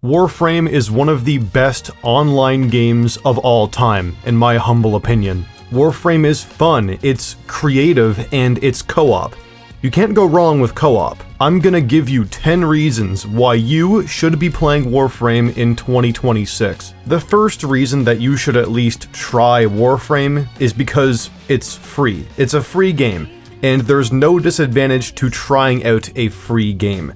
Warframe is one of the best online games of all time, in my humble opinion. Warframe is fun, it's creative, and it's co-op. You can't go wrong with co-op. I'm gonna give you 10 reasons why you should be playing Warframe in 2026. The first reason that you should at least try Warframe is because it's free. It's a free game, and there's no disadvantage to trying out a free game.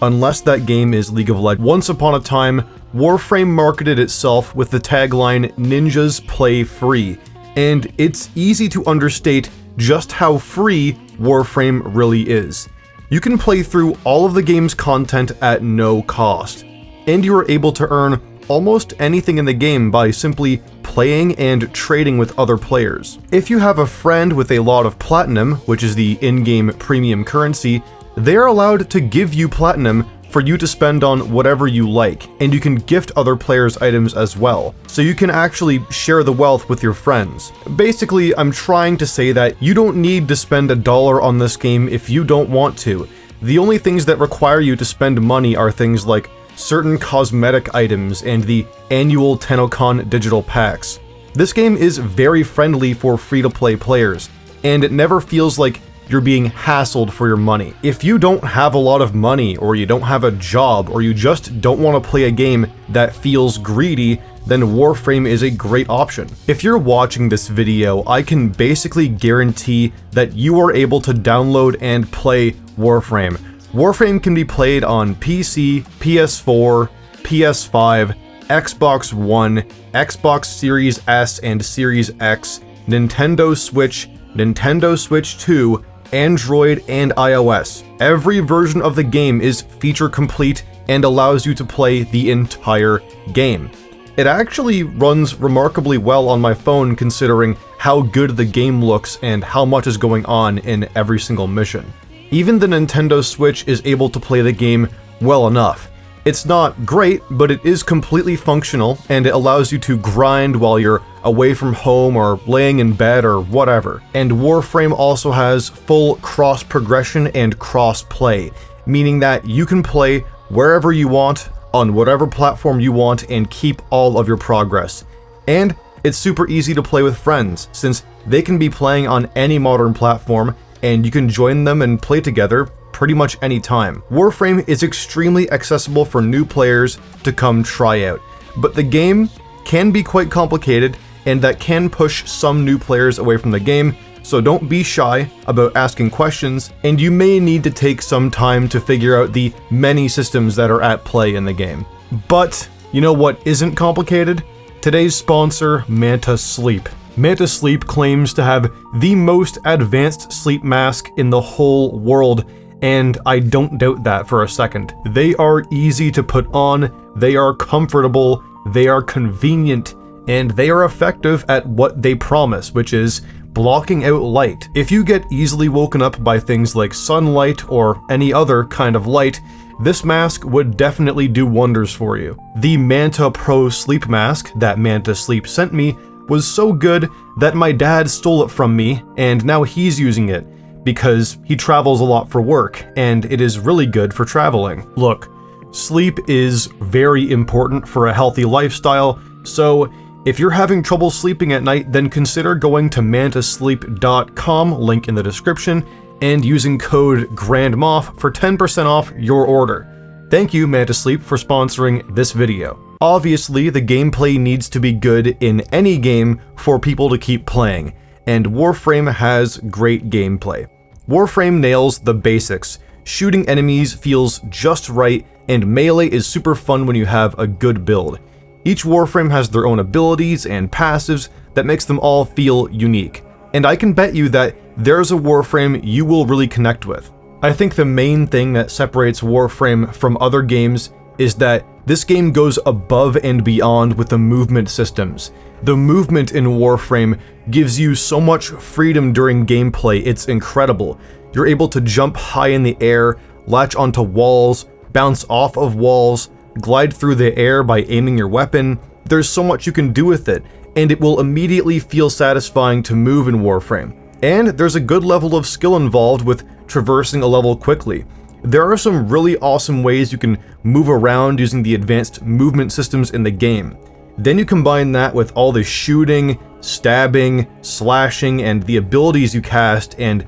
Unless that game is League of Legends. Once upon a time, Warframe marketed itself with the tagline, "Ninjas play free," and it's easy to understate just how free Warframe really is. You can play through all of the game's content at no cost, and you are able to earn almost anything in the game by simply playing and trading with other players. If you have a friend with a lot of platinum, which is the in-game premium currency, they're allowed to give you platinum for you to spend on whatever you like, and you can gift other players items as well, so you can actually share the wealth with your friends. Basically, I'm trying to say that you don't need to spend $1 on this game if you don't want to. The only things that require you to spend money are things like certain cosmetic items and the annual tennocon digital packs. This game is very friendly for free-to-play players, and it never feels like you're being hassled for your money. If you don't have a lot of money, or you don't have a job, or you just don't want to play a game that feels greedy, then Warframe is a great option. If you're watching this video, I can basically guarantee that you are able to download and play Warframe. Warframe can be played on PC, PS4, PS5, Xbox One, Xbox Series S and Series X, Nintendo Switch, Nintendo Switch 2, Android, and iOS. Every version of the game is feature complete and allows you to play the entire game. It actually runs remarkably well on my phone considering how good the game looks and how much is going on in every single mission. Even the Nintendo Switch is able to play the game well enough. It's not great, but it is completely functional, and it allows you to grind while you're away from home or laying in bed or whatever. And Warframe also has full cross-progression and cross-play, meaning that you can play wherever you want, on whatever platform you want, and keep all of your progress. And it's super easy to play with friends, since they can be playing on any modern platform, and you can join them and play together pretty much any time. Warframe is extremely accessible for new players to come try out, but the game can be quite complicated, and that can push some new players away from the game, so don't be shy about asking questions, and you may need to take some time to figure out the many systems that are at play in the game. But you know what isn't complicated? Today's sponsor, Manta Sleep. Manta Sleep claims to have the most advanced sleep mask in the whole world, and I don't doubt that for a second. They are easy to put on, they are comfortable, they are convenient, and they are effective at what they promise, which is blocking out light. If you get easily woken up by things like sunlight or any other kind of light, this mask would definitely do wonders for you. The Manta Pro Sleep Mask that Manta Sleep sent me was so good that my dad stole it from me, and now he's using it, because he travels a lot for work, and it is really good for traveling. Look, sleep is very important for a healthy lifestyle, so if you're having trouble sleeping at night, then consider going to mantasleep.com, link in the description, and using code GRANDMOFF for 10% off your order. Thank you, Manta Sleep, for sponsoring this video. Obviously, the gameplay needs to be good in any game for people to keep playing, and Warframe has great gameplay. Warframe nails the basics. Shooting enemies feels just right, and melee is super fun when you have a good build. Each Warframe has their own abilities and passives that makes them all feel unique, and I can bet you that there's a Warframe you will really connect with. I think the main thing that separates Warframe from other games is that this game goes above and beyond with the movement systems. The movement in Warframe gives you so much freedom during gameplay, it's incredible. You're able to jump high in the air, latch onto walls, bounce off of walls, glide through the air by aiming your weapon. There's so much you can do with it, and it will immediately feel satisfying to move in Warframe. And there's a good level of skill involved with traversing a level quickly. There are some really awesome ways you can move around using the advanced movement systems in the game. Then you combine that with all the shooting, stabbing, slashing, and the abilities you cast, and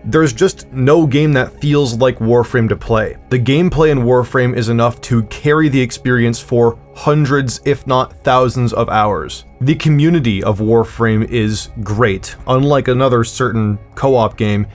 there's just no game that feels like Warframe to play. The gameplay in Warframe is enough to carry the experience for hundreds, if not thousands of hours. The community of Warframe is great. Unlike another certain co-op game,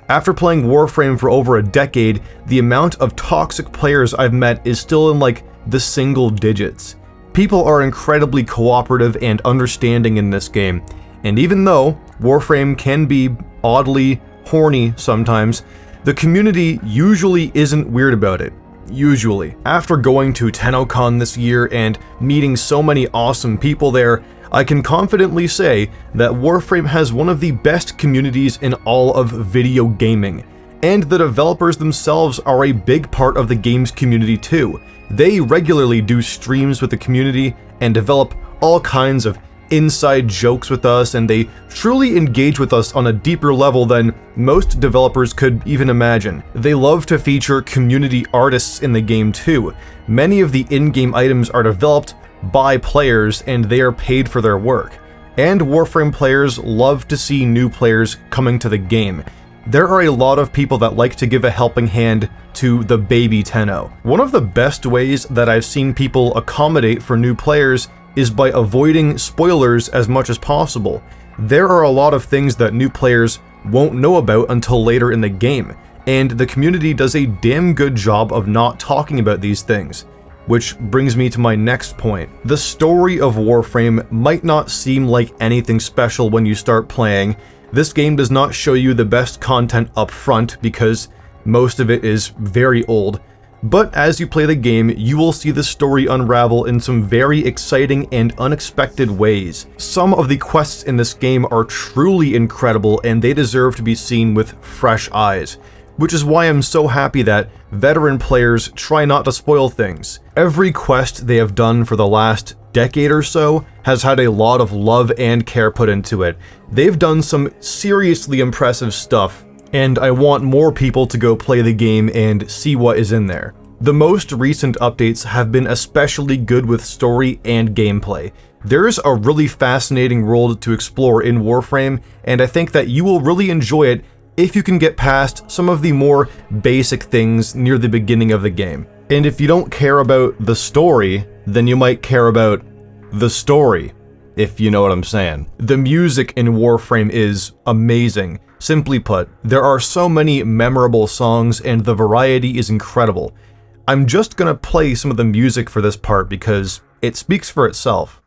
after playing Warframe for over a decade, the amount of toxic players I've met is still in like the single digits. People are incredibly cooperative and understanding in this game, and even though Warframe can be oddly horny sometimes, the community usually isn't weird about it. Usually. After going to tennocon this year and meeting so many awesome people there, I can confidently say that Warframe has one of the best communities in all of video gaming, and the developers themselves are a big part of the game's community too. They regularly do streams with the community and develop all kinds of inside jokes with us, and they truly engage with us on a deeper level than most developers could even imagine. They love to feature community artists in the game too. Many of the in-game items are developed by players and they are paid for their work. And Warframe players love to see new players coming to the game. There are a lot of people that like to give a helping hand to the baby Tenno. One of the best ways that I've seen people accommodate for new players is by avoiding spoilers as much as possible. There are a lot of things that new players won't know about until later in the game, and the community does a damn good job of not talking about these things. Which brings me to my next point. The story of Warframe might not seem like anything special when you start playing. This game does not show you the best content up front because most of it is very old. But as you play the game, you will see the story unravel in some very exciting and unexpected ways. Some of the quests in this game are truly incredible and they deserve to be seen with fresh eyes. Which is why I'm so happy that veteran players try not to spoil things. Every quest they have done for the last decade or so has had a lot of love and care put into it. They've done some seriously impressive stuff, and I want more people to go play the game and see what is in there. The most recent updates have been especially good with story and gameplay. There's a really fascinating world to explore in Warframe, and I think that you will really enjoy it if you can get past some of the more basic things near the beginning of the game. And if you don't care about the story, then you might care about the story, if you know what I'm saying. The music in Warframe is amazing. Simply put, there are so many memorable songs and the variety is incredible. I'm just gonna play some of the music for this part because it speaks for itself.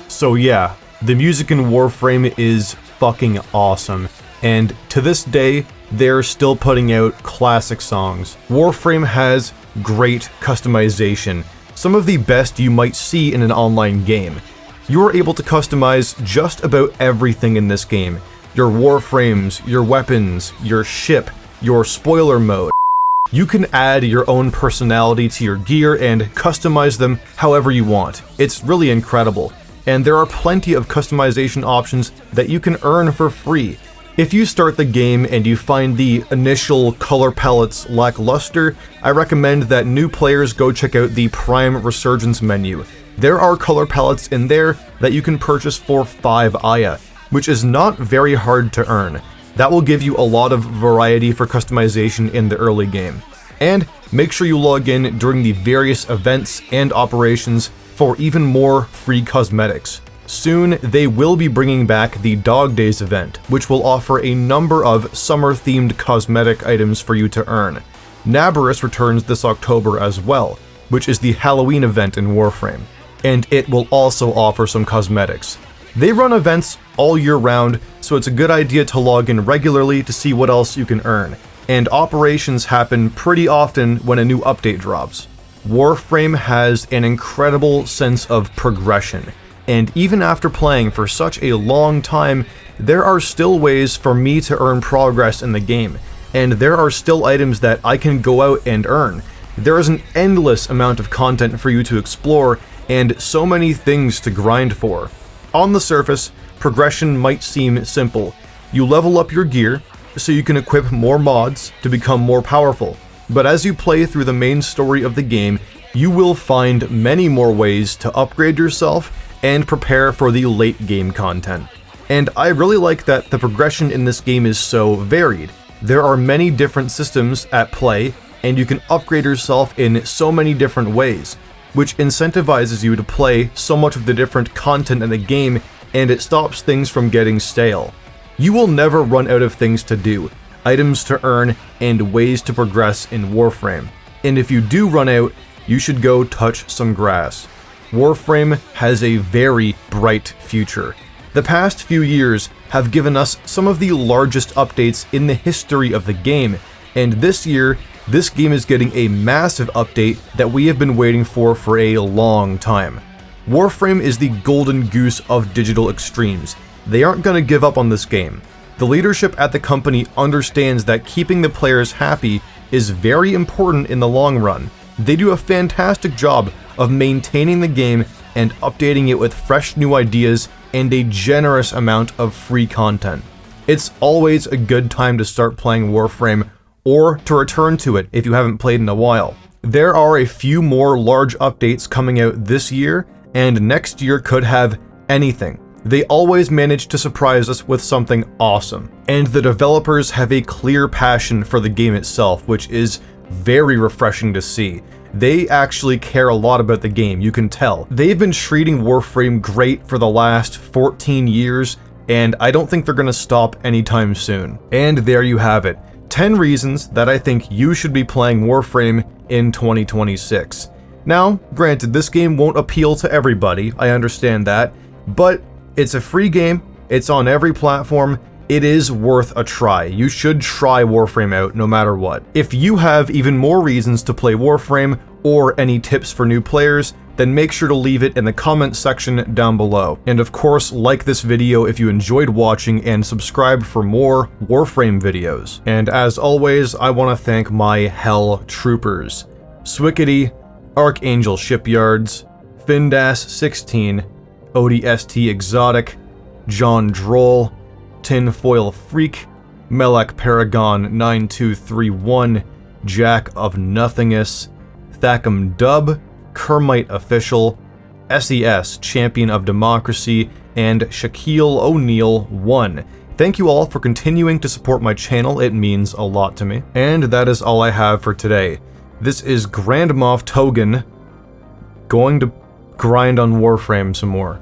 So yeah, the music in Warframe is fucking awesome, and to this day, they're still putting out classic songs. Warframe has great customization, some of the best you might see in an online game. You are able to customize just about everything in this game. Your warframes, your weapons, your ship, your spoiler mode. You can add your own personality to your gear and customize them however you want. It's really incredible. and there are plenty of customization options that you can earn for free. If you start the game and you find the initial color palettes lackluster, I recommend that new players go check out the Prime Resurgence menu. There are color palettes in there that you can purchase for 5 Aya, which is not very hard to earn. That will give you a lot of variety for customization in the early game. And make sure you log in during the various events and operations for even more free cosmetics. Soon, they will be bringing back the Dog Days event, which will offer a number of summer-themed cosmetic items for you to earn. Nabarus returns this October as well, which is the Halloween event in Warframe, and it will also offer some cosmetics. They run events all year round, so it's a good idea to log in regularly to see what else you can earn, and operations happen pretty often when a new update drops. Warframe has an incredible sense of progression, and even after playing for such a long time, there are still ways for me to earn progress in the game, and there are still items that I can go out and earn. There is an endless amount of content for you to explore, and so many things to grind for. On the surface, progression might seem simple. You level up your gear, so you can equip more mods to become more powerful. But as you play through the main story of the game, you will find many more ways to upgrade yourself and prepare for the late game content. And I really like that the progression in this game is so varied. There are many different systems at play, and you can upgrade yourself in so many different ways, which incentivizes you to play so much of the different content in the game, and it stops things from getting stale. You will never run out of things to do, items to earn, and ways to progress in Warframe. And if you do run out, you should go touch some grass. Warframe has a very bright future. The past few years have given us some of the largest updates in the history of the game, and this year, this game is getting a massive update that we have been waiting for a long time. Warframe is the golden goose of digital extremes. They aren't going to give up on this game. The leadership at the company understands that keeping the players happy is very important in the long run. They do a fantastic job of maintaining the game and updating it with fresh new ideas and a generous amount of free content. It's always a good time to start playing Warframe, or to return to it if you haven't played in a while. There are a few more large updates coming out this year, and next year could have anything. They always manage to surprise us with something awesome, and the developers have a clear passion for the game itself, which is very refreshing to see. They actually care a lot about the game, you can tell. They've been treating Warframe great for the last 14 years, and I don't think they're gonna stop anytime soon. And there you have it. 10 reasons that I think you should be playing Warframe in 2026. Now, granted, this game won't appeal to everybody, I understand that, but it's a free game, it's on every platform, it is worth a try. You should try Warframe out no matter what. If you have even more reasons to play Warframe, or any tips for new players, then make sure to leave it in the comments section down below. And of course, like this video if you enjoyed watching, and subscribe for more Warframe videos. And as always, I want to thank my Hell Troopers: Swickety, Archangel Shipyards, Findas16, ODST Exotic, John Droll, Tinfoil Freak, Melek Paragon 9231, Jack of Nothingness, Thackum Dub, Kermite Official, SES Champion of Democracy, and Shaquille O'Neal 1. Thank you all for continuing to support my channel, it means a lot to me. And that is all I have for today. This is Grand Moff Togan, going to grind on Warframe some more.